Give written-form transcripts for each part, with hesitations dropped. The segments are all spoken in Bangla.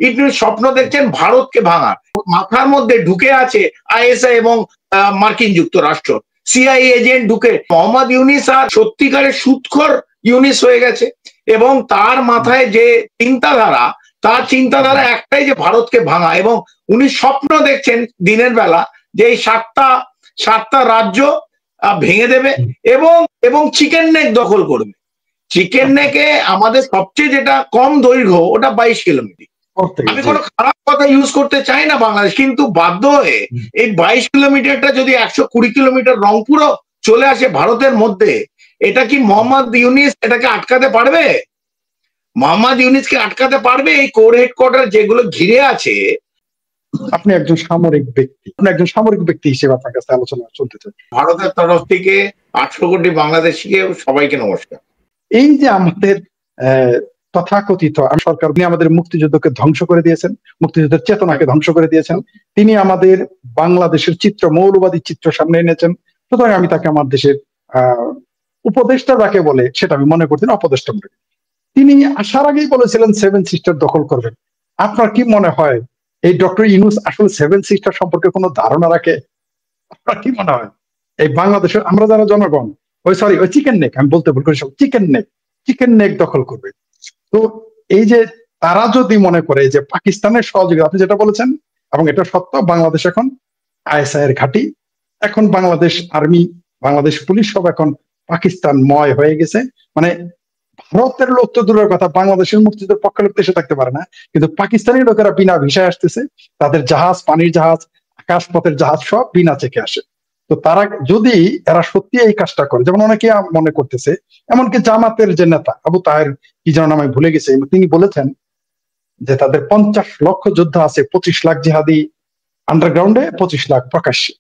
ইউনূস স্বপ্ন দেখছেন ভারতকে ভাঙার, মাথার মধ্যে ঢুকে আছে আইএসআই এবং মার্কিন যুক্তরাষ্ট্র সিআইএ এজেন্ট ঢুকে। মোহাম্মদ ইউনূস আর সত্যিকারের সুদখোর ইউনূস হয়ে গেছে, এবং তার মাথায় যে চিন্তাধারা, তার চিন্তাধারা একটাই যে ভারতকে ভাঙা, এবং উনি স্বপ্ন দেখছেন দিনের বেলা যে এই সাতটা রাজ্য ভেঙে দেবে এবং চিকেন নেক দখল করবে। চিকেন নেকে আমাদের সবচেয়ে যেটা কম দৈর্ঘ্য ওটা 22 কিলোমিটার। আমি কোনো খারাপ কথা ইউজ করতে চাই না বাংলাদেশ, কিন্তু বাধ্য হয়ে এই 22 কিলোমিটারটা যদি 120 কিলোমিটার রংপুরও চলে আসে ভারতের মধ্যে, এটা কি মোহাম্মদ ইউনূস এটাকে আটকাতে পারবে? মোহাম্মদ ইউনূসকে আটকাতে পারবে? এই কোর হেডকোয়ার্টার যেগুলো ঘিরে আছে। আপনি একজন সামরিক ব্যক্তি হিসেবে আপনার কাছে আলোচনা চলতে চাই। ভারতের তরফ থেকে 800 কোটি বাংলাদেশিকে সবাইকে নমস্কার। এই যে আমাদের তথাকথিত সরকার, উনি আমাদের মুক্তিযুদ্ধকে ধ্বংস করে দিয়েছেন, মুক্তিযুদ্ধের চেতনাকে ধ্বংস করে দিয়েছেন, তিনি আমাদের বাংলাদেশের চিত্র, মৌলবাদী চিত্র সামনে এনেছেন। সুতরাং আমি তাকে আমার দেশের উপদেষ্টা যাকে বলে সেটা আমি মনে করতেন অপদেষ্টা মনে। তিনি আসার আগেই বলেছিলেন 7 সিস্টার দখল করবেন। আপনার কি মনে হয় এই ডক্টর ইউনূস আসলে 7 সিস্টার সম্পর্কে কোনো ধারণা রাখে? আপনার কি মনে হয় এই বাংলাদেশের আমরা যারা জনগণ ওই চিকেন নেক, আমি বলতে ভুল করেছি, চিকেন নেক দখল করবে? তো এই যে তারা যদি মনে করে যে পাকিস্তানের সহযোগিতা, আপনি যেটা বলেছেন এবং এটা সত্য, বাংলাদেশ এখন আইএসআই এর ঘাঁটি, এখন বাংলাদেশ আর্মি, বাংলাদেশ পুলিশ সব এখন পাকিস্তানময় হয়ে গেছে। মানে ভারতের লোক তো দূরের কথা, বাংলাদেশের মুক্তিযুদ্ধের পক্ষে লোক দেশে থাকতে পারে না, কিন্তু পাকিস্তানি লোকেরা বিনা ভিসায় আসতেছে, তাদের জাহাজ, পানির জাহাজ, আকাশপথের জাহাজ সব বিনা চেকে আসে। তো তারা যদি এরা সত্যি এই কাজটা করে, যেমন অনেকে মনে করতেছে, এমনকি জামাতের যে নেতা আবু তাহের কি যেন নাম আমি ভুলে গেছি, তিনি বলেছেন যে তাদের 50 লক্ষ যোদ্ধা আছে, 25 লাখ জিহাদি আন্ডারগ্রাউন্ডে, 25 লাখ প্রকাশ্যে,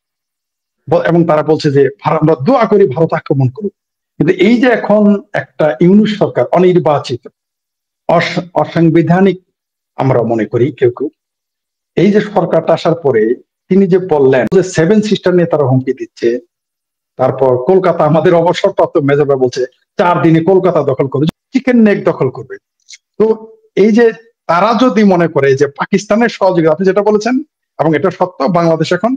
এবং তারা বলছে যে আমরা দোয়া করি ভারত আক্রমণ করুক। কিন্তু এই যে এখন একটা ইউনূস সরকার অনির্বাচিত, অসাংবিধানিক আমরা মনে করি কেউ কেউ, এই যে সরকারটা আসার পরে তিনি যে বললেন যে 7 সিস্টার নিয়ে তারা হুমকি দিচ্ছে, তারপর কলকাতা, আমাদের অবসরপ্রাপ্ত মেজর বলছে 4 দিনে কলকাতা দখল করবে, চিকেন নেক দখল করবে। তো এই যে তারা যদি মনে করে যে পাকিস্তানের সহযোগিতা, আপনি যেটা বলেছেন এবং এটা সত্য, বাংলাদেশ এখন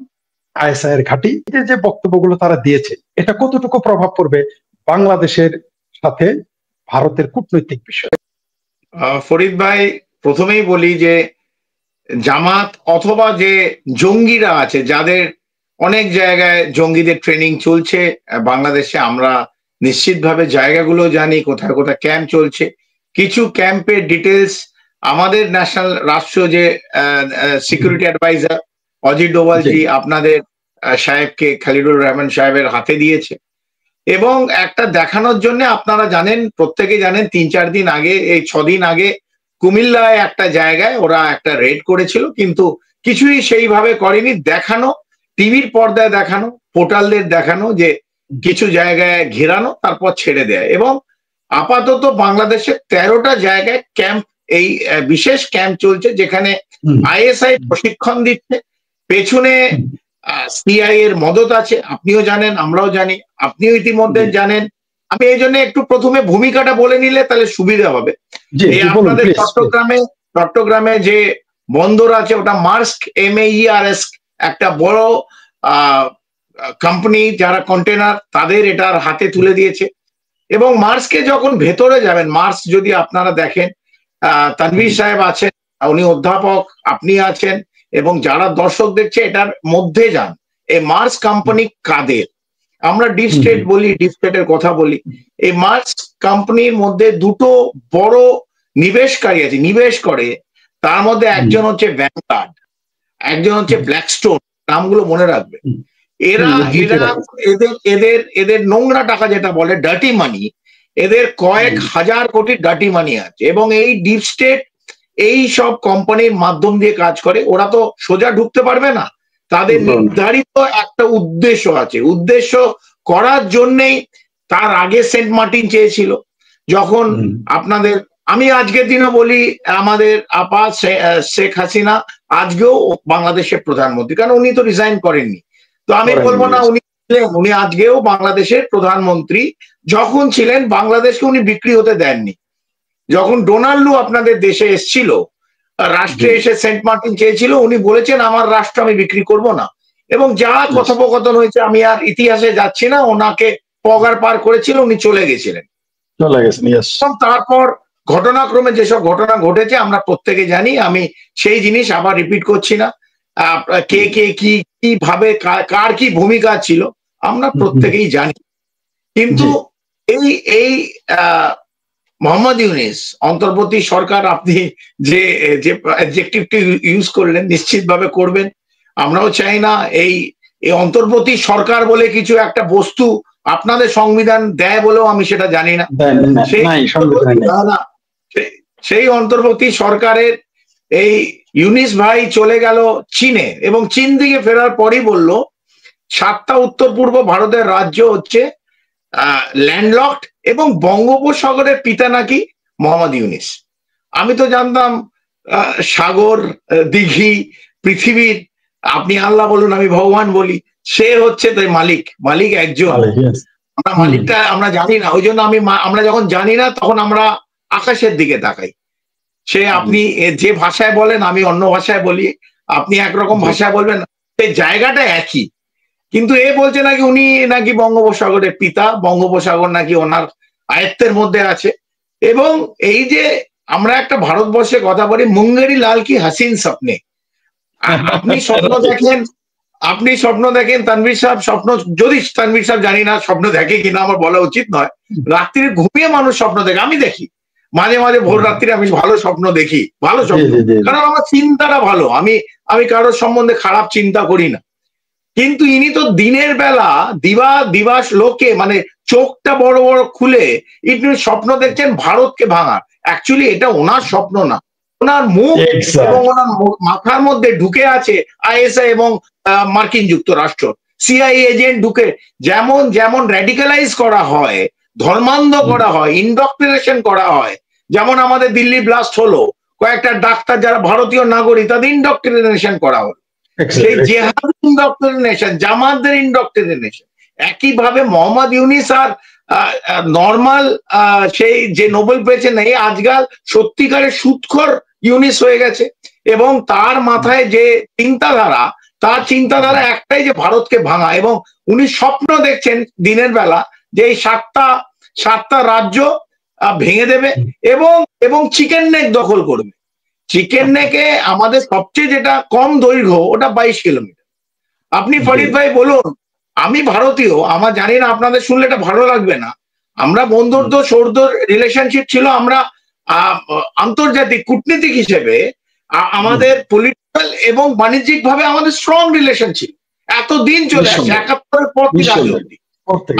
আইএসআই এর ঘাঁটি, যে বক্তব্যগুলো তারা দিয়েছে, এটা কতটুকু প্রভাব পড়বে বাংলাদেশের সাথে ভারতের কূটনৈতিক বিষয়? ফরিদ ভাই, প্রথমেই বলি যে জামাত অথবা যে জঙ্গিরা আছে, যাদের অনেক জায়গায় জঙ্গিদের ট্রেনিং চলছে বাংলাদেশে, আমরা নিশ্চিতভাবে জায়গাগুলো জানি, কোথায় কোথায় ক্যাম্প চলছে। কিছু ক্যাম্পের ডিটেলস আমাদের ন্যাশনাল রাষ্ট্র যে সিকিউরিটি অ্যাডভাইজার অজিত ডোভালজি আপনাদের সাহেবকে, খালিদুর রহমান সাহেবের হাতে দিয়েছে, এবং একটা দেখানোর জন্য আপনারা জানেন, প্রত্যেকে জানেন, 3-4 দিন আগে, এই 6 দিন আগে কুমিল্লায় একটা জায়গায় ওরা একটা রেড করেছিল, কিন্তু কিছুই সেইভাবে করেনি। দেখানো, টিভির পর্দায় দেখানো, পোর্টালদের দেখানো যে কিছু জায়গায় ঘেরানো, তারপর ছেড়ে দেয়। এবং আপাতত বাংলাদেশের 13টা জায়গায় ক্যাম্প, এই বিশেষ ক্যাম্প চলছে, যেখানে আইএসআই প্রশিক্ষণ দিচ্ছে, পেছনে সিআই এর মদত আছে। আপনিও জানেন, আমরাও জানি, আপনিও ইতিমধ্যে জানেন। আমি এই জন্য একটু প্রথমে ভূমিকাটা বলে নিলে তাহলে সুবিধা হবে। আপনাদের চট্টগ্রামে যে বন্দর আছে, ওটা মার্স্ক, MAERS, একটা বড় কোম্পানি, যারা কন্টেনার, তাদের এটার হাতে তুলে দিয়েছে। এবং মার্স্কে যখন ভেতরে যাবেন, মার্স্ক যদি আপনারা দেখেন, তানভীর সাহেব আছেন, উনি অধ্যাপক, আপনি আছেন, এবং যারা দর্শক দেখছে এটার মধ্যে যান। এই মার্স কোম্পানি কাদের? আমরা ডিপ স্টেট বলি, ডিপ স্টেটের কথা বলি। এই মার্স কোম্পানির মধ্যে দুটো বড় নিবেশকারী আছে, নিবেশ করে। তার মধ্যে একজন হচ্ছে ভ্যানগার্ড, একজন হচ্ছে ব্ল্যাকস্টোন, নামগুলো মনে রাখবে। এদের নোংরা টাকা যেটা বলে ডার্টি মানি, এদের কয়েক হাজার কোটি ডার্টি মানি আছে। এবং এই ডিপ স্টেট এই সব কোম্পানির মাধ্যম দিয়ে কাজ করে। ওরা তো সোজা ঢুকতে পারবে না, তাদের নির্ধারিত একটা উদ্দেশ্য আছে। উদ্দেশ্য করার জন্যেই তার আগে সেন্ট মার্টিন চেয়েছিল, যখন আপনাদের, আমি আজকের দিনও বলি, আমাদের আপা শেখ হাসিনা আজকেও বাংলাদেশের প্রধানমন্ত্রী, কারণ উনি তো রিজাইন করেননি। তো আমি বলবো না উনি আজকেও বাংলাদেশের প্রধানমন্ত্রী। যখন ছিলেন, বাংলাদেশকে উনি বিক্রি হতে দেননি। যখন ডোনাল্ড লু আপনাদের দেশে এসছিল, রাষ্ট্রে এসে সেন্ট মার্টিন চেয়েছিল, উনি বলেছেন আমার রাষ্ট্র আমি বিক্রি করব না। এবং যা কথোপকথন হয়েছে আমি আর ইতিহাসে যাচ্ছি না, ওনাকে পগার পার করেছিল, উনি চলে গেছিলেন। তারপর ঘটনাক্রমে যেসব ঘটনা ঘটেছে আমরা প্রত্যেকে জানি, আমি সেই জিনিস আবার রিপিট করছি না। কে কে কিভাবে কার কি ভূমিকা ছিল আমরা প্রত্যেকেই জানি। কিন্তু এই এই মোহাম্মদ ইউনিস অন্তর্বর্তী সরকার, আপনি যে অ্যাডজেক্টিভটি ইউজ করলেন নিশ্চিতভাবে করবেন। আমরাও চাই না এই অন্তর্বর্তী সরকার বলে কিছু একটা বস্তু আপনাদের সংবিধান দেয় বলেও আমি সেটা জানি না। সেই অন্তর্বর্তী সরকারের এই ইউনিস ভাই চলে গেল চীনে, এবং চীন থেকে ফেরার পরই বলল 7টা উত্তর পূর্ব ভারতের রাজ্য হচ্ছে ল্যান্ডলকড এবং বঙ্গোপসাগরের পিতা নাকি মোহাম্মদ ইউনিস। আমি তো জানতাম সাগর, দিঘি, পৃথিবীর, আপনি আল্লাহ বলুন আমি ভগবান বলি, সে হচ্ছে তাই মালিক একজন। আমরা মালিকটা আমরা জানি না, ওই জন্য আমরা যখন জানি না তখন আমরা আকাশের দিকে তাকাই। সে আপনি যে ভাষায় বলেন আমি অন্য ভাষায় বলি, আপনি একরকম ভাষায় বলবেন, সেই জায়গাটা একই। কিন্তু এ বলছে নাকি উনি নাকি বঙ্গোপসাগরের পিতা, বঙ্গোপসাগর নাকি ওনার আয়ত্তের মধ্যে আছে। এবং এই যে আমরা একটা ভারতবর্ষে কথা বলি, মুঙ্গেরি লাল কি হাসিন স্বপ্নে, আপনি স্বপ্ন দেখেন তানভীর সাহেব, স্বপ্ন যদি তানভীর সাহেব জানি না স্বপ্ন দেখে কিনা, আমার বলা উচিত নয়। রাত্রিরে ঘুমিয়ে মানুষ স্বপ্ন দেখে, আমি দেখি মাঝে মাঝে ভোর রাত্রিরে আমি ভালো স্বপ্ন দেখি, ভালো স্বপ্ন, কারণ আমার চিন্তাটা ভালো, আমি কারোর সম্বন্ধে খারাপ চিন্তা করি না। কিন্তু ইনি তো দিনের বেলা দিবাস লোকে মানে চোখটা বড় বড় খুলে ইনি স্বপ্ন দেখছেন ভারতকে ভাঙার। অ্যাকচুয়ালি এটা ওনার স্বপ্ন না, ওনার মুখ এবং ওনার মাথার মধ্যে ঢুকে আছে আইএসআই এবং মার্কিন যুক্তরাষ্ট্র সিআইএ এজেন্ট ঢুকে, যেমন র্যাডিক্যালাইজ করা হয়, ধর্মান্ধ করা হয়, ইনডক্ট্রিনেশন করা হয়। যেমন আমাদের দিল্লি ব্লাস্ট হলো, কয়েকটা ডাক্তার যারা ভারতীয় নাগরিক তাদের ইনডক্ট্রিনেশন করা হলো, সেই জেহাদ ইনডক্ট্রিনেশন, জামাতদের ইনডক্ট্রিনেশন। একইভাবে মোহাম্মদ ইউনিস আর নর্মাল সেই যে নোবেল পেয়েছেন এই আজকাল সত্যিকারের সুদখোর ইউনিস হয়ে গেছে। এবং তার মাথায় যে চিন্তাধারা, তার চিন্তাধারা একটাই যে ভারতকে ভাঙা। এবং উনি স্বপ্ন দেখছেন দিনের বেলা যে এই সাতটা রাজ্য ভেঙে দেবে এবং চিকেন নেক দখল করবে। চিকেন নেকে আমাদের সবচেয়ে যেটা কম দৈর্ঘ্য ওটা 22 কিলোমিটার। আপনি ফরিদ ভাই বলুন, আমি ভারতীয়, আমার জানি না আপনাদের শুনলে এটা ভালো লাগবে না, আমরা বন্ধুত্ব সৌহৃদ রিলেশনশিপ ছিল, আমরা আন্তর্জাতিক কূটনীতিক হিসেবে আমাদের পলিটিক্যাল এবং বাণিজ্যিক ভাবে আমাদের স্ট্রং রিলেশন ছিল, এতদিন চলে আসছে 71-এর পর থেকে আজ অব্দি।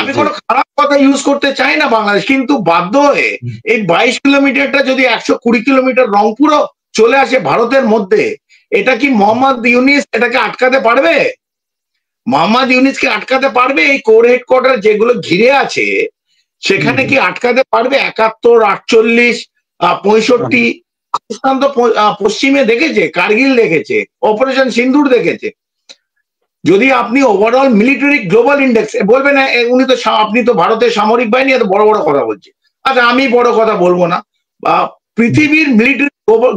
আমি কোনো খারাপ কথা ইউজ করতে চাই না বাংলাদেশ, কিন্তু বাধ্য হয়ে এই 22 কিলোমিটারটা যদি 120 কিলোমিটার রংপুরও চলে আসে ভারতের মধ্যে, এটা কি মোহাম্মদ ইউনিস এটাকে আটকাতে পারবে? মোহাম্মদ ইউনিসকে আটকাতে পারবে? এই কোর হেডকোয়ার্টার যেগুলো ঘিরে আছে সেখানে কি আটকাতে পারবে? 71, 48, 65 পাকিস্তান তো পশ্চিমে দেখেছে, কার্গিল দেখেছে, অপারেশন সিন্দুর দেখেছে। যদি আপনি ওভারঅল মিলিটারি গ্লোবাল ইন্ডেক্স বলবেন আপনি তো ভারতের সামরিক বাহিনী এত বড় বড় কথা বলছে, আচ্ছা আমি বড় কথা বলবো না, পৃথিবীর মিলিটারি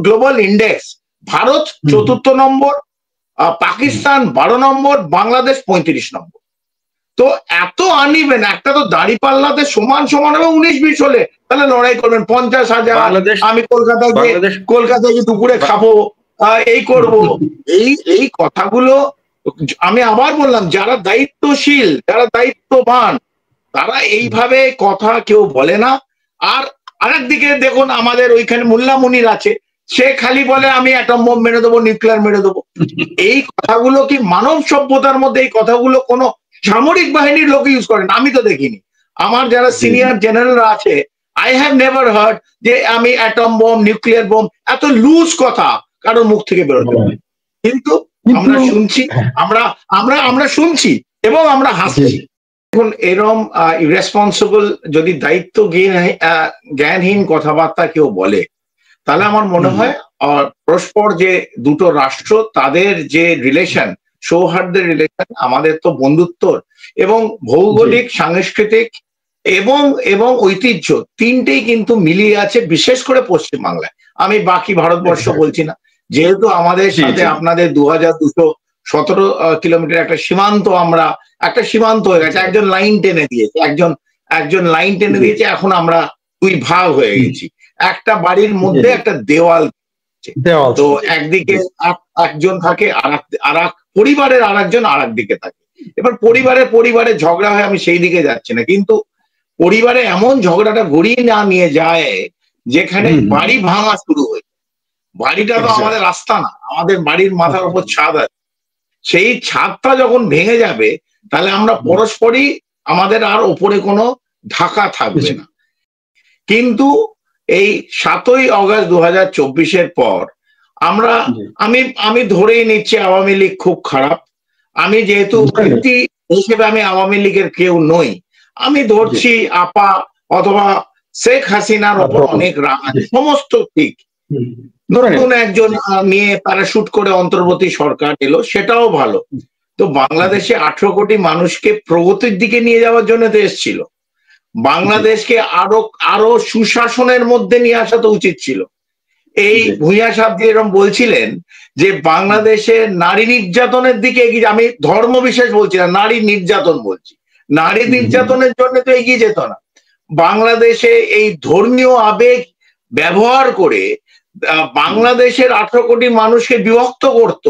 গ্লোবাল ইন্ডেক্স ভারত 4র্থ নম্বর, পাকিস্তান 12 নম্বর, বাংলাদেশ 35 নম্বর। তো এত আনইভেন, একটা তো দাঁড়িপাল্লাতে সমান এবং 19-20 হলে তাহলে লড়াই করবেন 50,000, আমি কলকাতায় গিয়ে দুপুরে খাবো, এই করব, এই কথাগুলো আমি আবার বললাম, যারা দায়িত্বশীল, যারা দায়িত্ববান, তারা এইভাবে কথা কেউ বলে না। আর আরেকদিকে দেখুন আমাদের ওইখানে মোল্লা মুনির আছে, সে খালি বলে আমি অ্যাটম বোম মেরে দেবো, নিউক্লিয়ার মেরে দেবো। এই কথাগুলো কি মানব সভ্যতার মধ্যে এই কথাগুলো কোনো সামরিক বাহিনীর লোক ইউজ করেন? আমি তো দেখিনি। আমার যারা সিনিয়র জেনারেলরা আছে, আই হ্যাভ নেভার হার্ড যে আমি অ্যাটম বোম, নিউক্লিয়ার বোম, এত লুজ কথা কারোর মুখ থেকে বেরোতে পারে। কিন্তু আমরা শুনছি, আমরা শুনছি এবং আমরা হাসছি। এখন এরম ইরেসপন্সিবল যদি দায়িত্ব জ্ঞানহীন কথাবার্তা কেউ বলে, তাহলে আমার মনে হয় পরস্পর যে দুটো রাষ্ট্র তাদের যে রিলেশন, সৌহার্দ্যের রিলেশন, আমাদের তো বন্ধুত্বর এবং ভৌগোলিক, সাংস্কৃতিক এবং ঐতিহ্য তিনটেই কিন্তু মিলিয়ে আছে, বিশেষ করে পশ্চিমবাংলায়। আমি বাকি ভারতবর্ষ বলছি না, যেহেতু আমাদের সাথে আপনাদের 2217 কিলোমিটার একটা সীমান্ত, আমরা একটা সীমান্ত হয়ে গেছে, একজন লাইন টেনে দিয়েছে, একজন লাইন টেনে দিয়েছে, এখন আমরা দুই ভাগ হয়ে গেছি, একটা বাড়ির মধ্যে একটা দেওয়াল। তো একদিকে একজন থাকে, আর পরিবারের আর একজন আর একদিকে থাকে। এবার পরিবারে ঝগড়া হয়, আমি সেই দিকে যাচ্ছি না, কিন্তু পরিবারে এমন ঝগড়াটা গড়িয়ে না নিয়ে যায় যেখানে বাড়ি ভাঙা শুরু হয়। বাড়িটা তো আমাদের রাস্তা না, আমাদের বাড়ির মাথার উপর ছাদ আছে, সেই ছাদটা যখন ভেঙে যাবে তাহলে আমরা পরস্পরই, আমাদের আর ওপরে কোনো ঢাকা থাকবে না। কিন্তু এই 7ই অগস্ট 2024-এর পর আমি ধরেই নিচ্ছি আওয়ামী লীগ খুব খারাপ। আমি যেহেতু ব্যক্তি হিসেবে আমি আওয়ামী লীগের কেউ নই, আমি ধরছি আপা অথবা শেখ হাসিনার ওপর অনেক রাগ আছে, সমস্ত ঠিক। নতুন একজন নিয়ে প্যারাশুট করে অন্তর্বর্তী সরকার এলো, সেটাও ভালো। তো বাংলাদেশে 18 কোটি মানুষকে প্রগতির দিকে নিয়ে যাওয়ার জন্য তো এসেছিল, বাংলাদেশকে আরো সুশাসনের মধ্যে নিয়ে আসা তো উচিত ছিল। এই ভূঁইয়া সাহেব যেরকম বলছিলেন যে বাংলাদেশে নারী নির্যাতনের দিকে এগিয়ে, আমি ধর্ম বিশেষ বলছি না, নারী নির্যাতন বলছি, নারী নির্যাতনের জন্য তো এগিয়ে যেত না। বাংলাদেশে এই ধর্মীয় আবেগ ব্যবহার করে বাংলাদেশের 18 কোটি মানুষকে বিভক্ত করত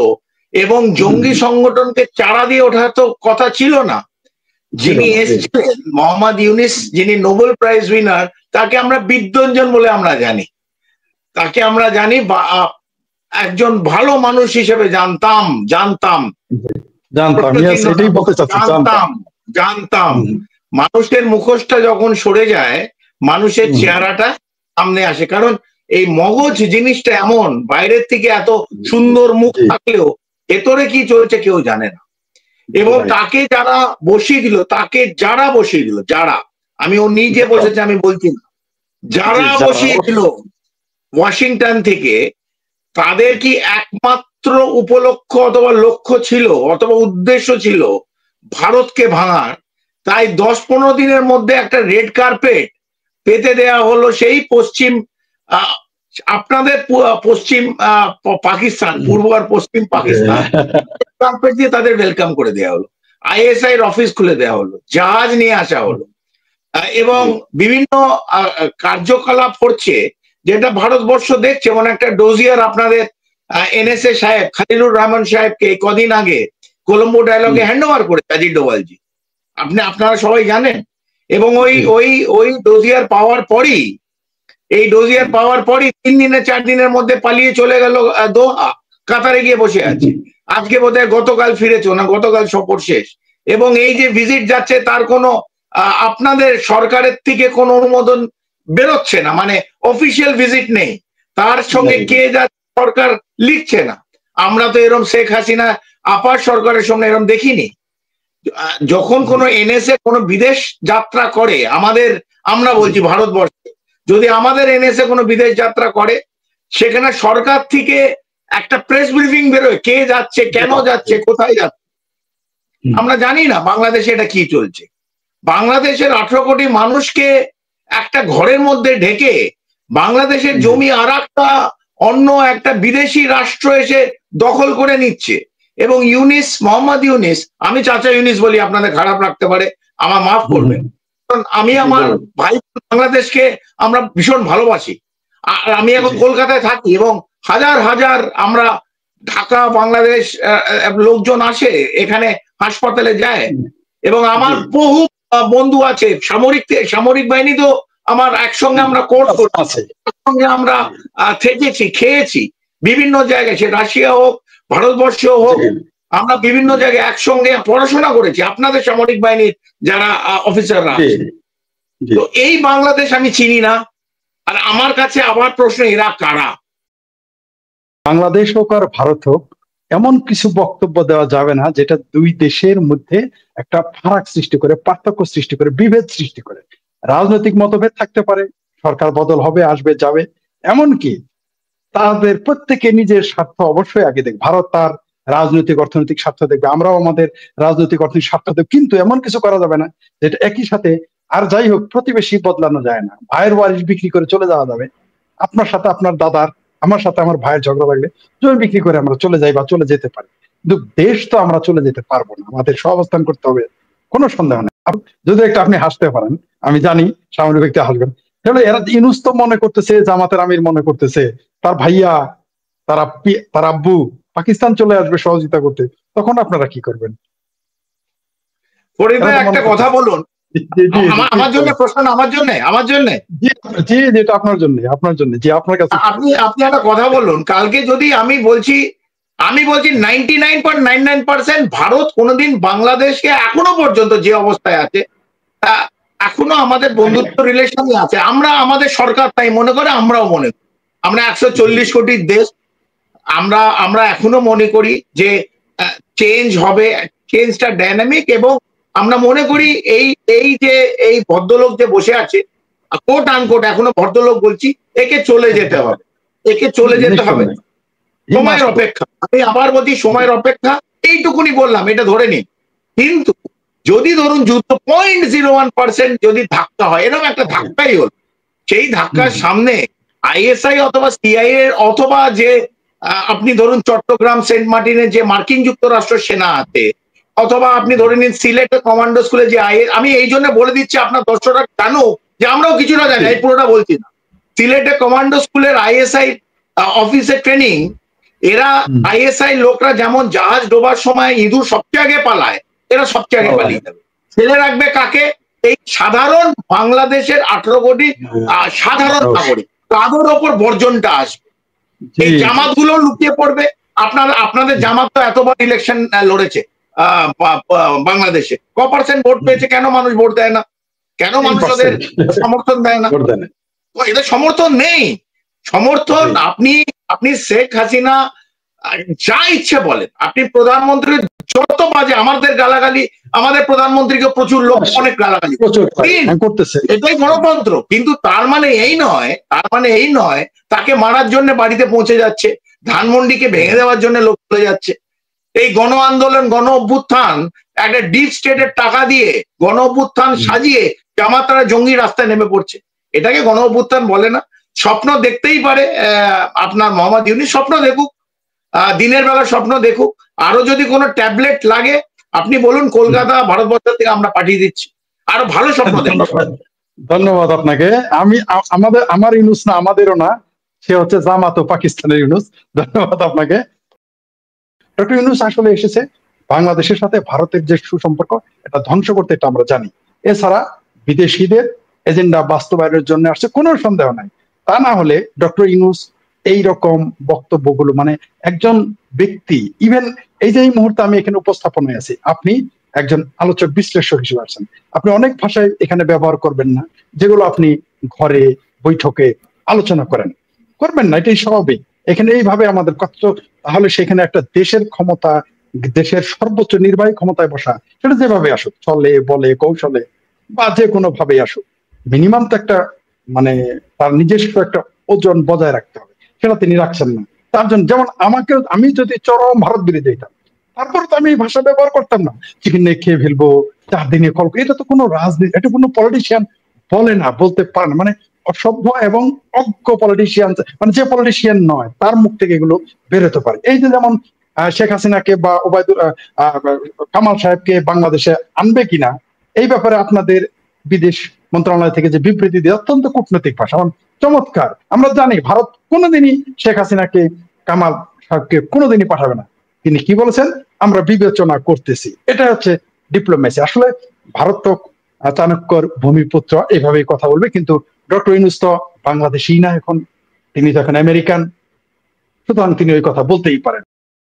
এবং জঙ্গি সংগঠনকে চারা দিয়ে ওঠার তো কথা ছিল না। যিনি এসেছিলেন মোহাম্মদ ইউনিস, যিনি নোবেল প্রাইজ উইনার, তাকে আমরা বিদ্বঞ্জন বলে আমরা জানি, তাকে আমরা জানি একজন ভালো মানুষ হিসেবে জানতাম। মানুষের মুখোশটা যখন সরে যায়, মানুষের চেহারাটা সামনে আসে, কারণ এই মগজ জিনিসটা এমন, বাইরের থেকে এত সুন্দর মুখ থাকলেও ভেতরে কি চলছে কেউ জানে না। এবং তাকে যারা বসিয়ে দিল, আমি ও নিজে বসেছে আমি বলছি না, যারা বসিয়ে দিল ওয়াশিংটন থেকে, তাদের কি একমাত্র উপলক্ষ অথবা লক্ষ্য ছিল অথবা উদ্দেশ্য ছিল ভারতকে ভাঙার? তাই 10-15 দিনের মধ্যে একটা রেড কার্পেট পেতে দেয়া হলো সেই আপনাদের পশ্চিম পাকিস্তান, পূর্ব আর পশ্চিম পাকিস্তান, কার্পেট দিয়ে তাদের ওয়েলকাম করে দেওয়া হলো, ISI এর অফিস খুলে দেওয়া হলো, জাহাজ নিয়ে আসা হলো, এবং বিভিন্ন কার্যকলাপ করছে যেটা ভারতবর্ষ দেখছে। যেমন একটা ডোজিয়ার আপনাদের NSA সাহেব খালিলুর রহমান সাহেবকে কদিন আগে কলম্বো ডায়ালগে হ্যান্ড ওভার করে অজিত ডোভালজি, আপনারা সবাই জানেন। এবং ওই ডোজিয়ার পাওয়ার পরই 3 দিনে 4 দিনের মধ্যে পালিয়ে চলে গেল দোহা, কাতারে গিয়ে বসে আছে। আজকে বোধহয় গতকাল ফিরেছে, না গতকাল সফর শেষ। এবং এই যে ভিজিট যাচ্ছে, তার কোনো আপনাদের সরকারের থেকে কোনো অনুমোদন বেরোচ্ছে না, মানে অফিসিয়াল ভিজিট নেই, তার সঙ্গে কে যাচ্ছে সরকার লিখছে না। আমরা তো এরকম শেখ হাসিনা আপার সরকারের সঙ্গে এরকম দেখিনি। যখন কোনো NSA কোনো বিদেশ যাত্রা করে, আমরা বলছি ভারতবর্ষে, যদি আমাদের NSA কোনো বিদেশ যাত্রা করে, সেখানে সরকার থেকে একটা প্রেস ব্রিফিং বেরোয়, কে যাচ্ছে, কেন যাচ্ছে, কোথায় যাচ্ছে। আমরা জানি না বাংলাদেশে এটা কি চলছে। বাংলাদেশের 18 কোটি মানুষকে একটা ঘরের মধ্যে ঢেকে বাংলাদেশের জমি আর অন্য একটা বিদেশি রাষ্ট্র এসে দখল করে নিচ্ছে। এবং মোহাম্মদ ইউনিস, আমি চাচা ইউনিস বলি, আপনাদের খারাপ লাগতে পারে, আমার মাফ করবেন, কারণ আমি আমার ভাই বাংলাদেশকে আমরা ভীষণ ভালোবাসি। আর আমি এখন কলকাতায় থাকি এবং হাজার আমরা ঢাকা বাংলাদেশ লোকজন আসে এখানে, হাসপাতালে যায়, এবং আমার বহু বন্ধু আছে সামরিক বাহিনী, তো আমার একসঙ্গে আমরা কোর্স করছি, একসঙ্গে আমরা থেকেছি, খেয়েছি বিভিন্ন জায়গায়, সে রাশিয়া হোক ভারতবর্ষেও হোক, আমরা বিভিন্ন জায়গায় একসঙ্গে পড়াশোনা করেছি, আপনাদের সামরিক বাহিনীর যারা অফিসাররা আছে। তো এই বাংলাদেশ আমি চিনি না। আর আমার কাছে আবার প্রশ্ন, এরা কারা? বাংলাদেশ হোক আর ভারত হোক, এমন কিছু বক্তব্য দেওয়া যাবে না যেটা দুই দেশের মধ্যে একটা ফারাক সৃষ্টি করে, পার্থক্য সৃষ্টি করে, বিভেদ সৃষ্টি করে। রাজনৈতিক মতভেদ থাকতে পারে, সরকার বদল হবে, আসবে, যাবে, এমনকি তাদের প্রত্যেকে নিজের স্বার্থ অবশ্যই আগে দেখবে। ভারত তার রাজনৈতিক অর্থনৈতিক স্বার্থ দেখবে, আমরাও আমাদের রাজনৈতিক অর্থনৈতিক স্বার্থ দেখবে, কিন্তু এমন কিছু করা যাবে না যেটা একই সাথে, আর যাই হোক প্রতিবেশী বদলানো যায় না, ভাইয়ের ওয়ারিশ বিক্রি করে চলে যাওয়া যাবে। আপনার সাথে আপনার দাদার আমার সাথে আমার ভাইয়ের ঝগড়া লাগলে জমি বিক্রি করে আমরা চলে যাই বা চলে যেতে পারি, কিন্তু দেশ তো আমরা চলে যেতে পারবো না, আমাদের সহাবস্থান করতে হবে, কোনো সন্দেহ নেই। যদি একটা আপনি হাসতে পারেন, আমি জানি সামান্য ব্যক্তি হাসবেন, তাহলে এরা ইউনূস তো মনে করতেছে, জামাতের আমির মনে করতেছে তার ভাইয়া, তার আব্বু পাকিস্তান চলে আসবে সহযোগিতা করতে, তখন আপনারা কি করবেন? ফরিদ ভাই একটা কথা বলুন, আমার জন্য প্রশ্ন, আমার জন্য জি যেটা আপনার জন্য জি আপনার কাছে আপনি একটা কথা বলুন, কালকে যদি আমি বলছি 99.99% ভারত কোনোদিন বাংলাদেশকে এখনো পর্যন্ত যে অবস্থায় আছে, এখনো আমাদের বন্ধুত্ব রিলেশনই আছে, আমরা আমাদের সরকার তাই মনে করে, আমরাও মনে করি, আমরা 140 কোটির দেশ, আমরা এখনো মনে করি যে চেঞ্জ হবে, চেঞ্জটা ডাইনামিক, এবং আমরা মনে করি এই ভদ্রলোক যে বসে আছে, কোট আনকোট এখনো ভদ্রলোক বলছি, একে চলে যেতে হবে, সময়ের অপেক্ষা। আমি আবার বলছি সময়ের অপেক্ষা, এইটুকুনি বললাম, এটা ধরে নিন। কিন্তু যদি ধরুন যুদ্ধ 0.01% যদি ধাক্কা হয়, এরকম একটা ধাক্কাই হল, সেই ধাক্কার সামনে আইএসআই অথবা সিআইএ অথবা যে আপনি ধরুন চট্টগ্রাম সেন্ট মার্টিনে যে মার্কিন যুক্তরাষ্ট্র সেনা আছে, অথবা আপনি ধরে নিন সিলেটের কমান্ডো স্কুলে যে আমি এই জন্য বলে দিচ্ছি আপনার দর্শকরা জানো যে আমরাও কিছুটা জানি, এই পুরোটা বলছি না। সিলেটের কমান্ডো স্কুলের আইএসআই অফিসের ট্রেনিং, এরা আইএসআই লোকরা যেমন জাহাজ ডোবার সময় ইঁদুর সবচেয়ে আগে পালায়, এরা সবচেয়ে আগে পালিয়ে যাবে। ছেলে রাখবে কাকে? এই সাধারণ বাংলাদেশের 18 কোটি সাধারণ নাগরিক, তাদের ওপর বর্জনটা আসবে। এই জামাত গুলো লুকিয়ে পড়বে। আপনাদের জামাত তো এতবার ইলেকশন লড়েছে বাংলাদেশে, ক% ভোট পেয়েছে? কেন মানুষ ভোট দেয় না? কেন মানুষ ওদের সমর্থন দেয় না? এদের সমর্থন নেই। সমর্থন আপনি শেখ হাসিনা যা ইচ্ছে বলেন, আপনি প্রধানমন্ত্রী যত বাজে আমাদের গালাগালি, আমাদের প্রধানমন্ত্রীকে প্রচুর লোক অনেক গালাগালি করতেছে, এটাই গণতন্ত্র। কিন্তু তার মানে এই নয় তাকে মারার জন্য বাড়িতে পৌঁছে যাচ্ছে, ধানমন্ডিকে ভেঙে দেওয়ার জন্য লোক চলে যাচ্ছে। এই গণ আন্দোলন, গণ অভ্যুত্থান একটা ডিপ স্টেটের টাকা দিয়ে গণ অভ্যুত্থান সাজিয়ে জামাতারা জঙ্গি রাস্তায় নেমে পড়ছে, এটাকে গণ অভ্যুত্থান বলে না। স্বপ্ন দেখতেই পারে আপনার মোহাম্মদ ইউনূস, স্বপ্ন দেখুক, দিনের বেলা স্বপ্ন দেখুক। আরো যদি কোনো ট্যাবলেট লাগে আপনি বলুন, কলকাতা ভারতবর্ষ থেকে আমরা পাঠিয়ে দিচ্ছি, আরো ভালো স্বপ্ন দেখুন। ধন্যবাদ আপনাকে। আমার ইউনূস না, আমাদেরও না, সে হচ্ছে জামাত ও পাকিস্তানের ইউনূস। ধন্যবাদ আপনাকে। ডক্টর ইউনূস আসলে এসেছে বাংলাদেশের সাথে ভারতের যে সুসম্পর্ক, এটা ধ্বংস করতে, এটা আমরা জানি। এছাড়া বিদেশিদের এজেন্ডা বাস্তবায়নের জন্য আসছে, কোনো সন্দেহ নাই। তা না হলে ডক্টর ইউনূস এইরকম বক্তব্যগুলো, মানে একজন ব্যক্তি, ইভেন এই যে এই মুহূর্তে আমি এখানে উপস্থাপনায় আছি, আপনি একজন আলোচক বিশ্লেষক হিসেবে আছেন, আপনি অনেক ভাষায় এখানে ব্যবহার করবেন না, যেগুলো আপনি ঘরে বৈঠকে আলোচনা করবেন না, এটাই স্বাভাবিক। এখানে এইভাবে আমাদের কষ্ট, তাহলে সেখানে একটা দেশের ক্ষমতা, দেশের সর্বোচ্চ নির্বাহী ক্ষমতায় বসা, সেটা যেভাবে আসুক, চলে বলে কৌশলে বা যে কোনো ভাবে আসুক, মিনিমাম তো একটা মানে তার নিজস্ব একটা ওজন বজায় রাখতে হবে, সেটা তিনি রাখছেন না। তার জন্য যেমন আমি যদি চরম ভারত বিরোধী হইতাম, তারপরে তো আমি এই ভাষা ব্যবহার করতাম না, চিকেন খেয়ে ফেলবো, 4 দিনে কল, এটা তো কোনো রাজনীতি, এটা কোনো পলিটিশিয়ান বলে না, বলতে পারে না, মানে অসভ্য এবং অজ্ঞ পলিটিশিয়ান, মানে যে পলিটিশিয়ান নয় তার মুখ থেকে এগুলো বেরোতে পারে। এই যে যেমন শেখ হাসিনাকে বা কামাল সাহেবকে বাংলাদেশে আনবে কিনা, এই ব্যাপারে আপনাদের বিদেশ মন্ত্রণালয় থেকে যে বিবৃতি দিয়ে, অত্যন্ত কূটনৈতিক ভাষা, চমৎকার। আমরা জানি ভারত কোনোদিনই শেখ হাসিনাকে, কামাল সাহেবকে কোনোদিনই পাঠাবে না। তিনি কি বলেছেন? আমরা বিবেচনা করতেছি। এটা হচ্ছে ডিপ্লোমেসি। আসলে ভারত তো চাণক্যর ভূমিপুত্র, এইভাবেই কথা বলবে। কিন্তু ডক্টর ইউনূস তো বাংলাদেশী না, এখন তিনি তো এখন আমেরিকান, সুতরাং তিনি ওই কথা বলতেই পারেন।